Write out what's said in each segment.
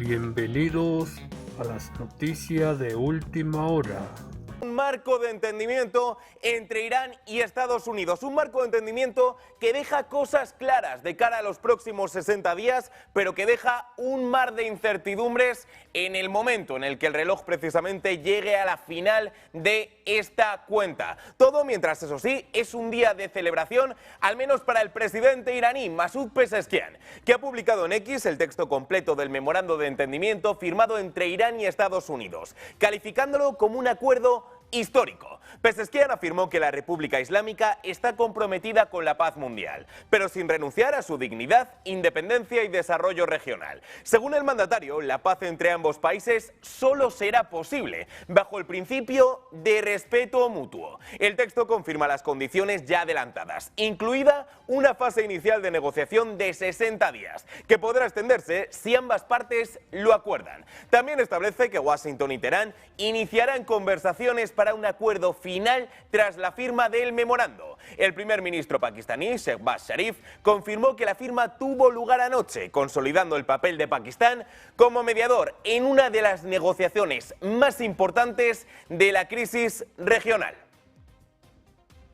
Bienvenidos a las noticias de última hora. Un marco de entendimiento entre Irán y Estados Unidos, un marco de entendimiento que deja cosas claras de cara a los próximos 60 días, pero que deja un mar de incertidumbres en el momento en el que el reloj precisamente llegue a la final de esta cuenta. Todo mientras, eso sí, es un día de celebración, al menos para el presidente iraní, Masoud Pezeshkian, que ha publicado en X el texto completo del memorando de entendimiento firmado entre Irán y Estados Unidos, calificándolo como un acuerdo histórico. Pezeshkian afirmó que la República Islámica está comprometida con la paz mundial, pero sin renunciar a su dignidad, independencia y desarrollo regional. Según el mandatario, la paz entre ambos países solo será posible bajo el principio de respeto mutuo. El texto confirma las condiciones ya adelantadas, incluida una fase inicial de negociación de 60 días, que podrá extenderse si ambas partes lo acuerdan. También establece que Washington y Teherán iniciarán conversaciones para un acuerdo final tras la firma del memorando. El primer ministro pakistaní, Shehbaz Sharif, confirmó que la firma tuvo lugar anoche, consolidando el papel de Pakistán como mediador en una de las negociaciones más importantes de la crisis regional.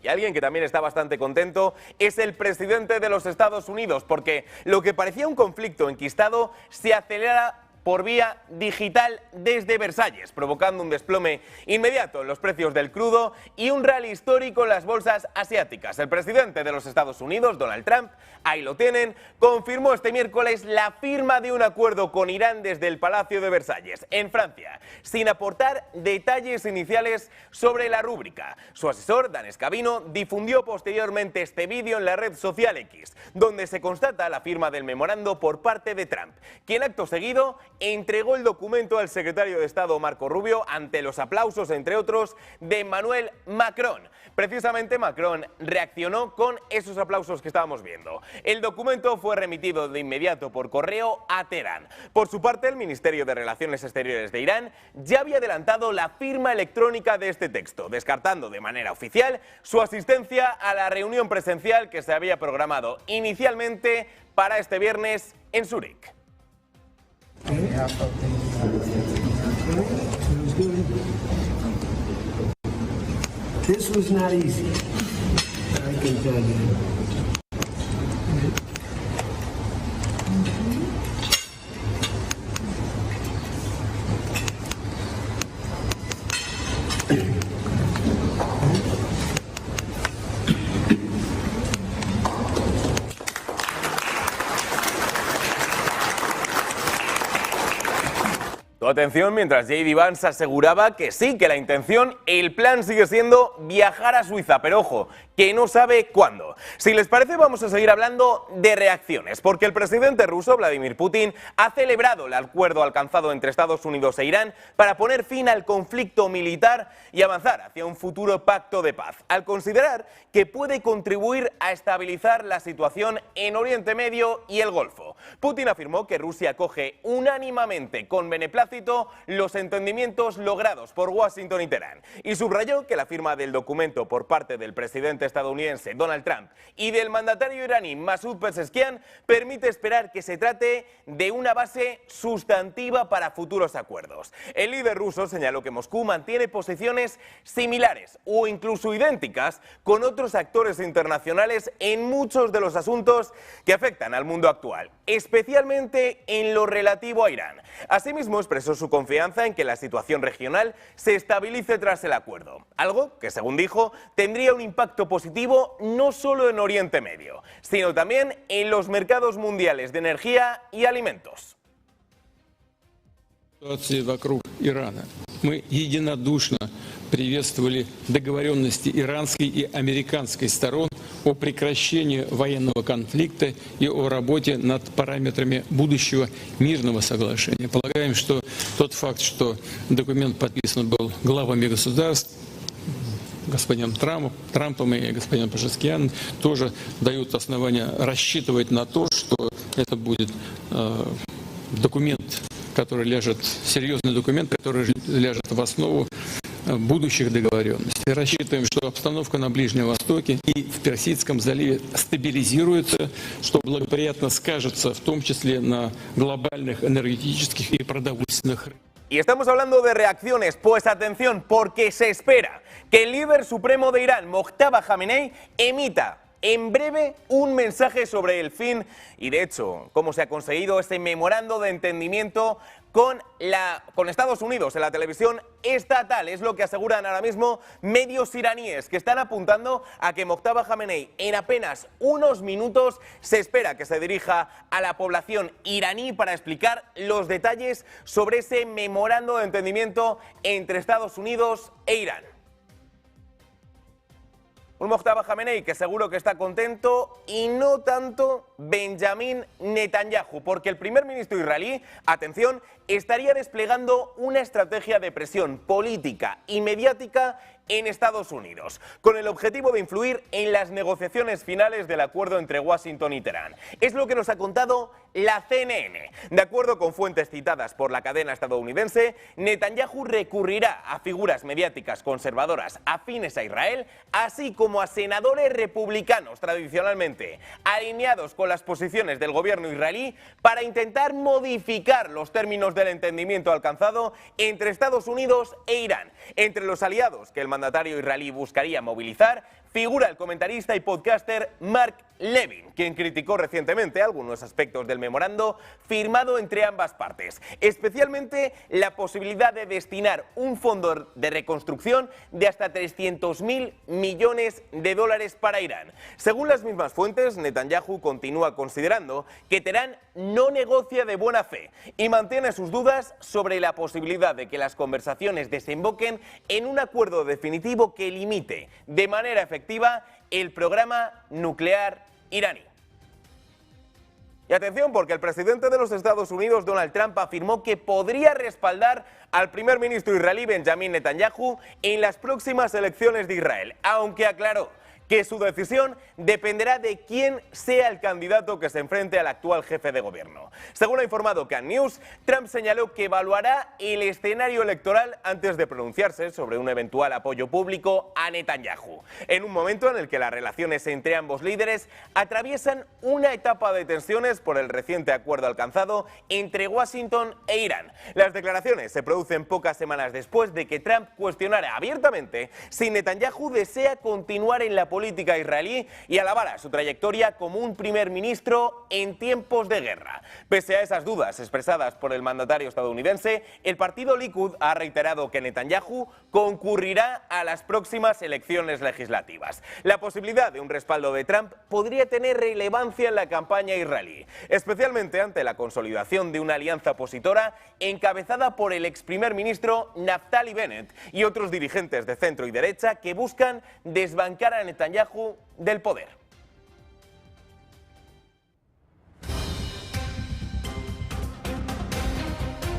Y alguien que también está bastante contento es el presidente de los Estados Unidos, porque lo que parecía un conflicto enquistado se acelera por vía digital desde Versalles, provocando un desplome inmediato en los precios del crudo y un rally histórico en las bolsas asiáticas. El presidente de los Estados Unidos, Donald Trump, ahí lo tienen, confirmó este miércoles la firma de un acuerdo con Irán desde el Palacio de Versalles, en Francia, sin aportar detalles iniciales sobre la rúbrica. Su asesor, Dan Scavino, difundió posteriormente este vídeo en la red social X, donde se constata la firma del memorando por parte de Trump, quien acto seguido entregó el documento al secretario de Estado Marco Rubio ante los aplausos, entre otros, de Emmanuel Macron. Precisamente Macron reaccionó con esos aplausos que estábamos viendo. El documento fue remitido de inmediato por correo a Teherán. Por su parte, el Ministerio de Relaciones Exteriores de Irán ya había adelantado la firma electrónica de este texto, descartando de manera oficial su asistencia a la reunión presencial que se había programado inicialmente para este viernes en Zúrich. This was not easy, I can tell you. Tu atención mientras J.D. Vance aseguraba que sí, que la intención, el plan sigue siendo viajar a Suiza, pero ojo, que no sabe cuándo. Si les parece, vamos a seguir hablando de reacciones, porque el presidente ruso, Vladimir Putin, ha celebrado el acuerdo alcanzado entre Estados Unidos e Irán para poner fin al conflicto militar y avanzar hacia un futuro pacto de paz, al considerar que puede contribuir a estabilizar la situación en Oriente Medio y el Golfo. Putin afirmó que Rusia acoge unánimemente con beneplácito los entendimientos logrados por Washington y Teherán, y subrayó que la firma del documento por parte del presidente estadounidense Donald Trump y del mandatario iraní Masoud Pezeshkian permite esperar que se trate de una base sustantiva para futuros acuerdos. El líder ruso señaló que Moscú mantiene posiciones similares o incluso idénticas con otros actores internacionales en muchos de los asuntos que afectan al mundo actual, especialmente en lo relativo a Irán. Asimismo, expresó su confianza en que la situación regional se estabilice tras el acuerdo, algo que, según dijo, tendría un impacto positivo no solo en Oriente Medio, sino también en los mercados mundiales de energía y alimentos. Вокруг Ирана. Мы единодушно приветствовали договоренности иранской и американской сторон о прекращении военного конфликта и о работе над параметрами будущего мирного соглашения. Полагаем, что тот факт, что документ подписан был главами государств, господином Трампом и господином Пезeshkian, тоже дают основания рассчитывать на то, что это будет документ, который ляжет, серьезный документ, который ляжет в основу будущих договоренностей. Рассчитываем, что обстановка на Ближнем Востоке и в Персидском заливе стабилизируется, что благоприятно скажется в том числе на globальных энергетических и продовольственных рынках. Y estamos hablando de reacciones, pues atención, porque se espera que el líder supremo de Irán, Mojtaba Khamenei, emita en breve un mensaje sobre el fin y, de hecho, cómo se ha conseguido ese memorando de entendimiento con Estados Unidos en la televisión estatal. Es lo que aseguran ahora mismo medios iraníes, que están apuntando a que Mojtaba Khamenei en apenas unos minutos se espera que se dirija a la población iraní para explicar los detalles sobre ese memorando de entendimiento entre Estados Unidos e Irán. Un Mojtaba Khamenei que seguro que está contento, y no tanto Benjamin Netanyahu, porque el primer ministro israelí, atención, estaría desplegando una estrategia de presión política y mediática en Estados Unidos, con el objetivo de influir en las negociaciones finales del acuerdo entre Washington y Teherán. Es lo que nos ha contado la CNN. De acuerdo con fuentes citadas por la cadena estadounidense, Netanyahu recurrirá a figuras mediáticas conservadoras afines a Israel, así como a senadores republicanos tradicionalmente alineados con las posiciones del gobierno israelí, para intentar modificar los términos del entendimiento alcanzado entre Estados Unidos e Irán. Entre los aliados que el mandatario israelí buscaría movilizar figura el comentarista y podcaster Mark Levin, quien criticó recientemente algunos aspectos del memorando firmado entre ambas partes, especialmente la posibilidad de destinar un fondo de reconstrucción de hasta 300.000 millones de dólares para Irán. Según las mismas fuentes, Netanyahu continúa considerando que Teherán no negocia de buena fe y mantiene sus dudas sobre la posibilidad de que las conversaciones desemboquen en un acuerdo definitivo que limite de manera efectiva el programa nuclear iraní. Y atención, porque el presidente de los Estados Unidos, Donald Trump, afirmó que podría respaldar al primer ministro israelí Benjamin Netanyahu en las próximas elecciones de Israel, aunque aclaró que su decisión dependerá de quién sea el candidato que se enfrente al actual jefe de gobierno. Según ha informado Can News, Trump señaló que evaluará el escenario electoral antes de pronunciarse sobre un eventual apoyo público a Netanyahu, en un momento en el que las relaciones entre ambos líderes atraviesan una etapa de tensiones por el reciente acuerdo alcanzado entre Washington e Irán. Las declaraciones se producen pocas semanas después de que Trump cuestionara abiertamente si Netanyahu desea continuar en la política israelí y alabara su trayectoria como un primer ministro en tiempos de guerra. Pese a esas dudas expresadas por el mandatario estadounidense, el partido Likud ha reiterado que Netanyahu concurrirá a las próximas elecciones legislativas. La posibilidad de un respaldo de Trump podría tener relevancia en la campaña israelí, especialmente ante la consolidación de una alianza opositora encabezada por el ex primer ministro Naftali Bennett y otros dirigentes de centro y derecha que buscan desbancar a Netanyahu del poder.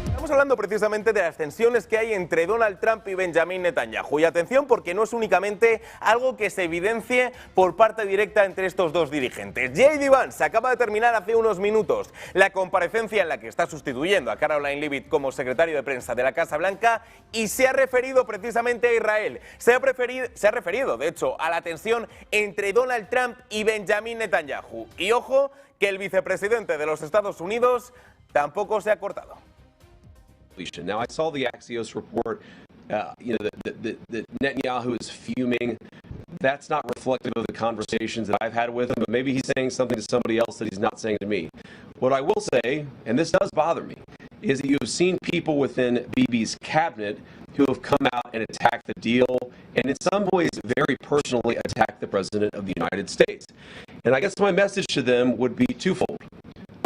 Estamos hablando precisamente de las tensiones que hay entre Donald Trump y Benjamin Netanyahu. Y atención, porque no es únicamente algo que se evidencie por parte directa entre estos dos dirigentes. J.D. Vance acaba de terminar hace unos minutos la comparecencia en la que está sustituyendo a Caroline Leavitt como secretario de prensa de la Casa Blanca y se ha referido precisamente a Israel. Se ha referido, de hecho, a la tensión entre Donald Trump y Benjamin Netanyahu. Y ojo, que el vicepresidente de los Estados Unidos tampoco se ha cortado. Now, I saw the Axios report, that Netanyahu is fuming. That's not reflective of the conversations that I've had with him, but maybe he's saying something to somebody else that he's not saying to me. What I will say, and this does bother me, is that you have seen people within Bibi's cabinet who have come out and attacked the deal, and in some ways very personally attacked the President of the United States. And I guess my message to them would be twofold.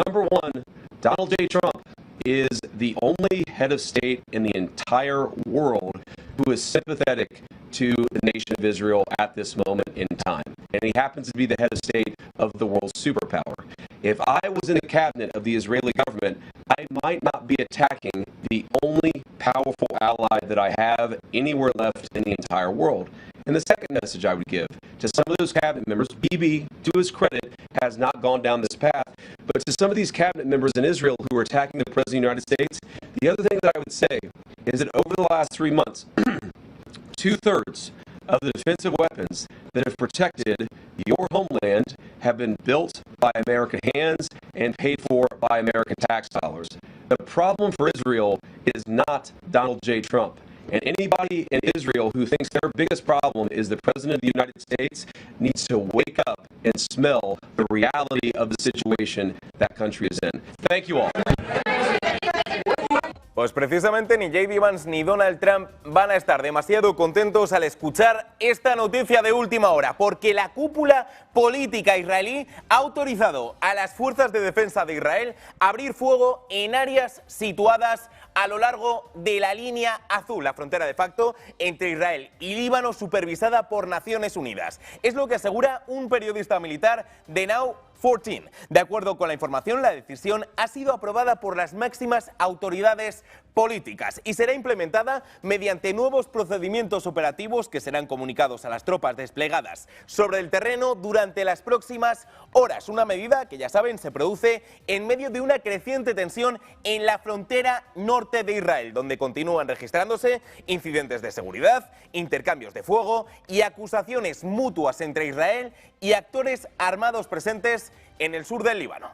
Number one, Donald J. Trump is the only head of state in the entire world who is sympathetic to the nation of Israel at this moment in time. And he happens to be the head of state of the world's superpower. If I was in the cabinet of the Israeli government, I might not be attacking the only powerful ally that I have anywhere left in the entire world. And the second message I would give to some of those cabinet members, Bibi, to his credit, has not gone down this path, but to some of these cabinet members in Israel who are attacking the President of the United States, the other thing that I would say is that over the last 3 months, 2/3 of the defensive weapons that have protected your homeland have been built by American hands and paid for by American tax dollars. The problem for Israel is not Donald J. Trump. And anybody in Israel who thinks their biggest problem is the President of the United States needs to wake up and smell the reality of the situation that country is in. Thank you all. Pues precisamente ni J.D. Vance ni Donald Trump van a estar demasiado contentos al escuchar esta noticia de última hora, porque la cúpula política israelí ha autorizado a las fuerzas de defensa de Israel a abrir fuego en áreas situadas a lo largo de la línea azul, la frontera de facto entre Israel y Líbano, supervisada por Naciones Unidas. Es lo que asegura un periodista militar de Now 14. De acuerdo con la información, la decisión ha sido aprobada por las máximas autoridades políticas y será implementada mediante nuevos procedimientos operativos que serán comunicados a las tropas desplegadas sobre el terreno durante las próximas horas. Una medida que, ya saben, se produce en medio de una creciente tensión en la frontera norte de Israel, donde continúan registrándose incidentes de seguridad, intercambios de fuego y acusaciones mutuas entre Israel y actores armados presentes en el sur del Líbano.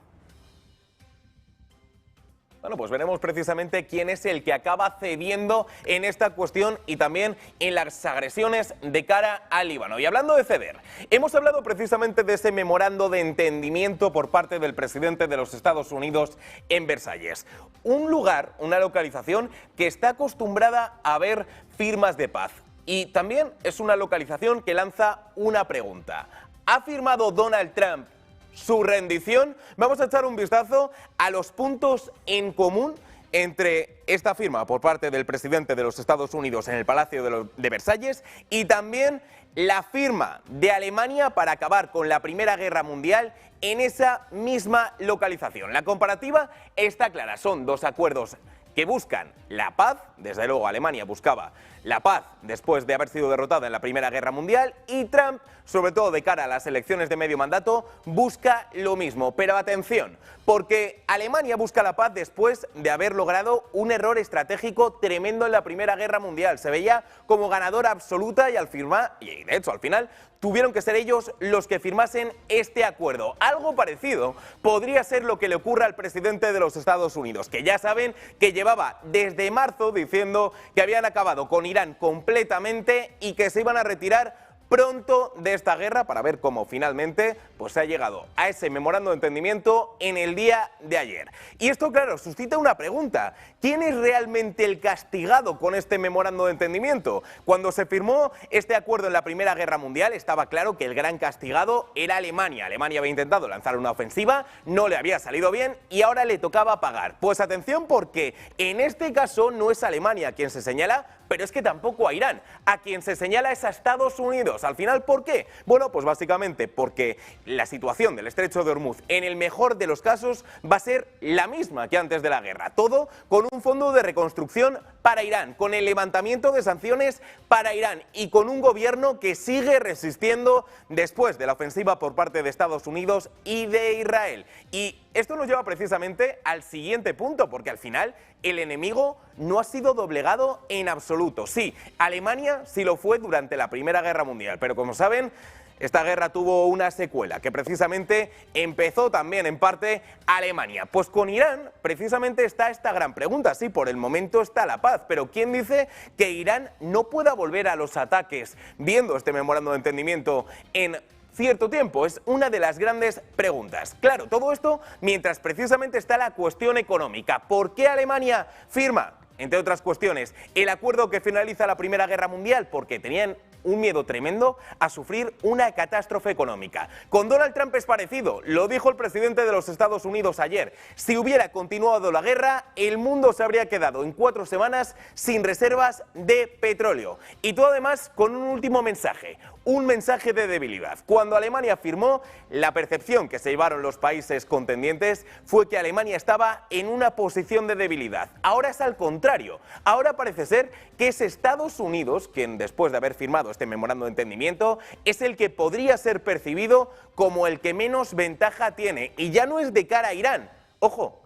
Bueno, pues veremos precisamente quién es el que acaba cediendo en esta cuestión y también en las agresiones de cara al Líbano. Y hablando de ceder, hemos hablado precisamente de ese memorando de entendimiento por parte del presidente de los Estados Unidos en Versalles. Un lugar, una localización que está acostumbrada a ver firmas de paz. Y también es una localización que lanza una pregunta. ¿Ha firmado Donald Trump su rendición? Vamos a echar un vistazo a los puntos en común entre esta firma por parte del presidente de los Estados Unidos en el Palacio de Versalles y también la firma de Alemania para acabar con la Primera Guerra Mundial en esa misma localización. La comparativa está clara, son dos acuerdos que buscan la paz. Desde luego Alemania buscaba la paz después de haber sido derrotada en la Primera Guerra Mundial, y Trump, sobre todo de cara a las elecciones de medio mandato, busca lo mismo. Pero atención, porque Alemania busca la paz después de haber logrado un error estratégico tremendo en la Primera Guerra Mundial. Se veía como ganadora absoluta y de hecho al final tuvieron que ser ellos los que firmasen este acuerdo. Algo parecido podría ser lo que le ocurra al presidente de los Estados Unidos, que ya saben que llevaba desde marzo diciendo que habían acabado con Irán completamente y que se iban a retirar pronto de esta guerra, para ver cómo finalmente pues se ha llegado a ese memorando de entendimiento en el día de ayer. Y esto, claro, suscita una pregunta. ¿Quién es realmente el castigado con este memorando de entendimiento? Cuando se firmó este acuerdo en la Primera Guerra Mundial estaba claro que el gran castigado era Alemania. Alemania había intentado lanzar una ofensiva, no le había salido bien y ahora le tocaba pagar. Pues atención, porque en este caso no es Alemania quien se señala, pero es que tampoco a Irán. A quien se señala es a Estados Unidos. Al final, ¿por qué? Bueno, pues básicamente porque la situación del estrecho de Hormuz, en el mejor de los casos, va a ser la misma que antes de la guerra. Todo con un fondo de reconstrucción para Irán, con el levantamiento de sanciones para Irán y con un gobierno que sigue resistiendo después de la ofensiva por parte de Estados Unidos y de Israel. Y esto nos lleva precisamente al siguiente punto, porque al final el enemigo no ha sido doblegado en absoluto. Sí, Alemania sí lo fue durante la Primera Guerra Mundial, pero como saben, esta guerra tuvo una secuela que precisamente empezó también en parte Alemania. Pues con Irán precisamente está esta gran pregunta. Sí, por el momento está la paz, pero ¿quién dice que Irán no pueda volver a los ataques viendo este memorando de entendimiento en cierto tiempo? Es una de las grandes preguntas. Claro, todo esto mientras precisamente está la cuestión económica. ¿Por qué Alemania firma, entre otras cuestiones, el acuerdo que finaliza la Primera Guerra Mundial? Porque tenían un miedo tremendo a sufrir una catástrofe económica. Con Donald Trump es parecido, lo dijo el presidente de los Estados Unidos ayer. Si hubiera continuado la guerra, el mundo se habría quedado en 4 semanas sin reservas de petróleo. Y todo además con un último mensaje, un mensaje de debilidad. Cuando Alemania firmó, la percepción que se llevaron los países contendientes fue que Alemania estaba en una posición de debilidad. Ahora es al contrario. Ahora parece ser que es Estados Unidos quien, después de haber firmado este memorando de entendimiento, es el que podría ser percibido como el que menos ventaja tiene. Y ya no es de cara a Irán, ojo,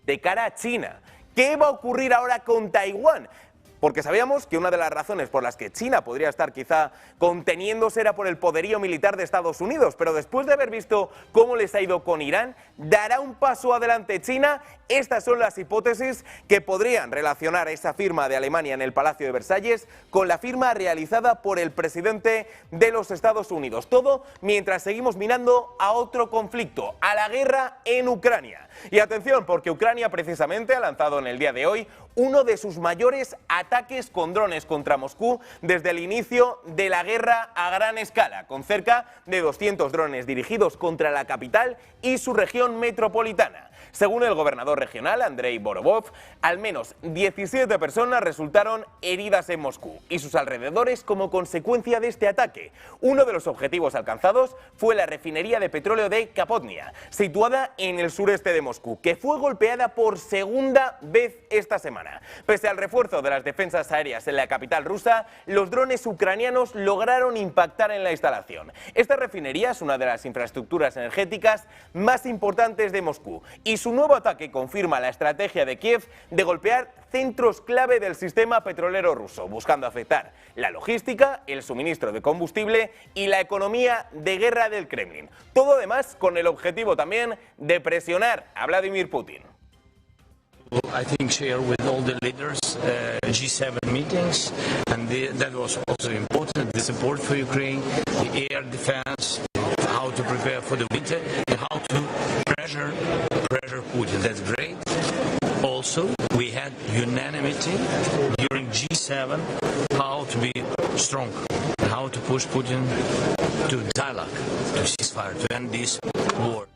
de cara a China. ¿Qué va a ocurrir ahora con Taiwán? porque sabíamos que una de las razones por las que China podría estar quizá conteniéndose era por el poderío militar de Estados Unidos, pero después de haber visto cómo les ha ido con Irán, ¿dará un paso adelante China? Estas son las hipótesis que podrían relacionar esa firma de Alemania en el Palacio de Versalles con la firma realizada por el presidente de los Estados Unidos. Todo mientras seguimos mirando a otro conflicto, a la guerra en Ucrania. Y atención, porque Ucrania precisamente ha lanzado en el día de hoy uno de sus mayores ataques con drones contra Moscú desde el inicio de la guerra a gran escala, con cerca de 200 drones dirigidos contra la capital y su región metropolitana. Según el gobernador regional, Andrei Borovov, al menos 17 personas resultaron heridas en Moscú y sus alrededores como consecuencia de este ataque. Uno de los objetivos alcanzados fue la refinería de petróleo de Kapotnia, situada en el sureste de Moscú, que fue golpeada por segunda vez esta semana. Pese al refuerzo de las defensas aéreas en la capital rusa, los drones ucranianos lograron impactar en la instalación. Esta refinería es una de las infraestructuras energéticas más importantes de Moscú y su nuevo ataque confirma la estrategia de Kiev de golpear centros clave del sistema petrolero ruso, buscando afectar la logística, el suministro de combustible y la economía de guerra del Kremlin. Todo además con el objetivo también de presionar a Vladimir Putin. I think share with all the leaders G7 meetings, and that was also important, the support for Ukraine, the air defense, how to prepare for the winter, and how to pressure Putin. That's great. Also, we had unanimity during G7 how to be strong, how to push Putin to dialogue, to ceasefire, to end this war.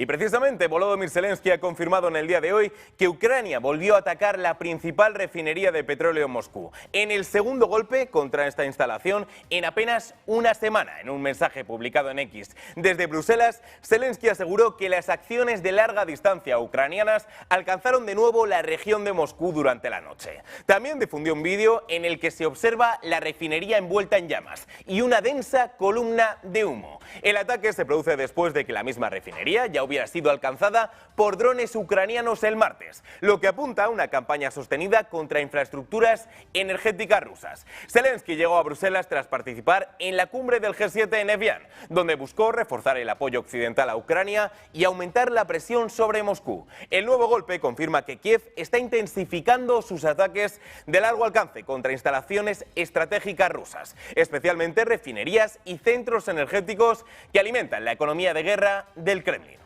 Y precisamente Volodymyr Zelensky ha confirmado en el día de hoy que Ucrania volvió a atacar la principal refinería de petróleo en Moscú, en el segundo golpe contra esta instalación en apenas una semana. En un mensaje publicado en X desde Bruselas, Zelensky aseguró que las acciones de larga distancia ucranianas alcanzaron de nuevo la región de Moscú durante la noche. También difundió un vídeo en el que se observa la refinería envuelta en llamas y una densa columna de humo. El ataque se produce después de que la misma refinería ya hubiera sido alcanzada por drones ucranianos el martes, lo que apunta a una campaña sostenida contra infraestructuras energéticas rusas. Zelensky llegó a Bruselas tras participar en la cumbre del G7 en Evian, donde buscó reforzar el apoyo occidental a Ucrania y aumentar la presión sobre Moscú. El nuevo golpe confirma que Kiev está intensificando sus ataques de largo alcance contra instalaciones estratégicas rusas, especialmente refinerías y centros energéticos que alimentan la economía de guerra del Kremlin.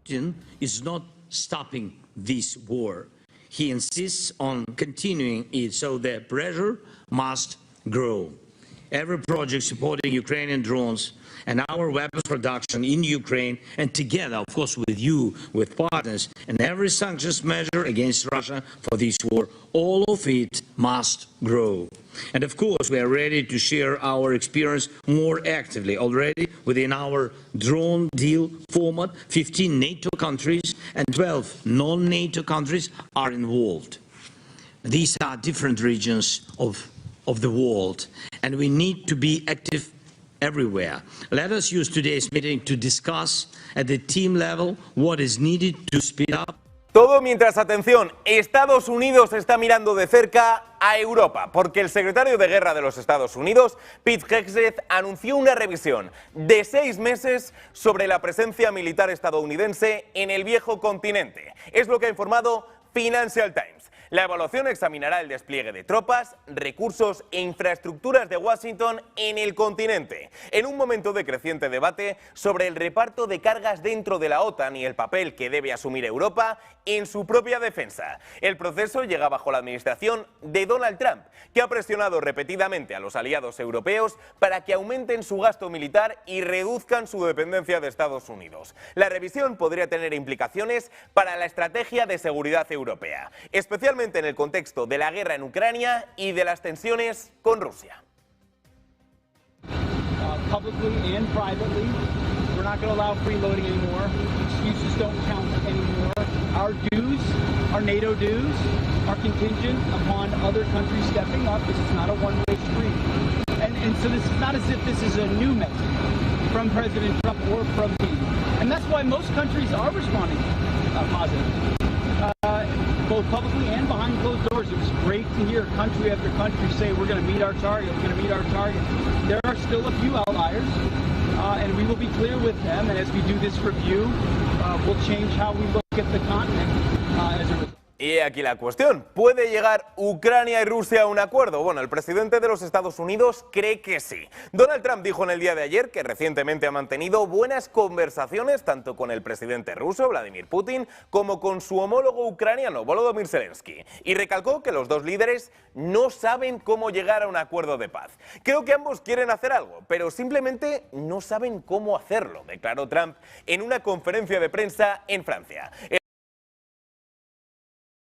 Putin is not stopping this war. He insists on continuing it, so the pressure must grow. Every project supporting Ukrainian drones and our weapons production in Ukraine, and together, of course, with you, with partners, and every sanctions measure against Russia for this war, all of it must grow. And of course, we are ready to share our experience more actively. Already within our drone deal format, 15 NATO countries and 12 non-NATO countries are involved. These are different regions of the world, and we need to be active everywhere. Let us use today's meeting to discuss at the team level what is needed to speed up. Todo mientras, atención, Estados Unidos está mirando de cerca a Europa, porque el secretario de Guerra de los Estados Unidos, Pete Hegseth, anunció una revisión de 6 meses sobre la presencia militar estadounidense en el viejo continente. Es lo que ha informado Financial Times. La evaluación examinará el despliegue de tropas, recursos e infraestructuras de Washington en el continente, en un momento de creciente debate sobre el reparto de cargas dentro de la OTAN y el papel que debe asumir Europa en su propia defensa. El proceso llega bajo la administración de Donald Trump, que ha presionado repetidamente a los aliados europeos para que aumenten su gasto militar y reduzcan su dependencia de Estados Unidos. La revisión podría tener implicaciones para la estrategia de seguridad europea, especialmente en el contexto de la guerra en Ucrania y de las tensiones con Rusia. Publicly and privately, we're not going to allow freeloading anymore. Excuses don't count anymore. Our dues, our NATO dues, are contingent upon other countries stepping up. This is not a one-way street. And so this is not as if this is a new message from President Trump or from me. And that's why most countries are responding positively. both publicly and behind closed doors. It was great to hear country after country say we're going to meet our target, we're going to meet our target. There are still a few outliers, and we will be clear with them. And as we do this review, we'll change how we look at the continent as a result. Y aquí la cuestión, ¿puede llegar Ucrania y Rusia a un acuerdo? Bueno, el presidente de los Estados Unidos cree que sí. Donald Trump dijo en el día de ayer que recientemente ha mantenido buenas conversaciones tanto con el presidente ruso, Vladimir Putin, como con su homólogo ucraniano, Volodymyr Zelensky. Y recalcó que los dos líderes no saben cómo llegar a un acuerdo de paz. Creo que ambos quieren hacer algo, pero simplemente no saben cómo hacerlo, declaró Trump en una conferencia de prensa en Francia.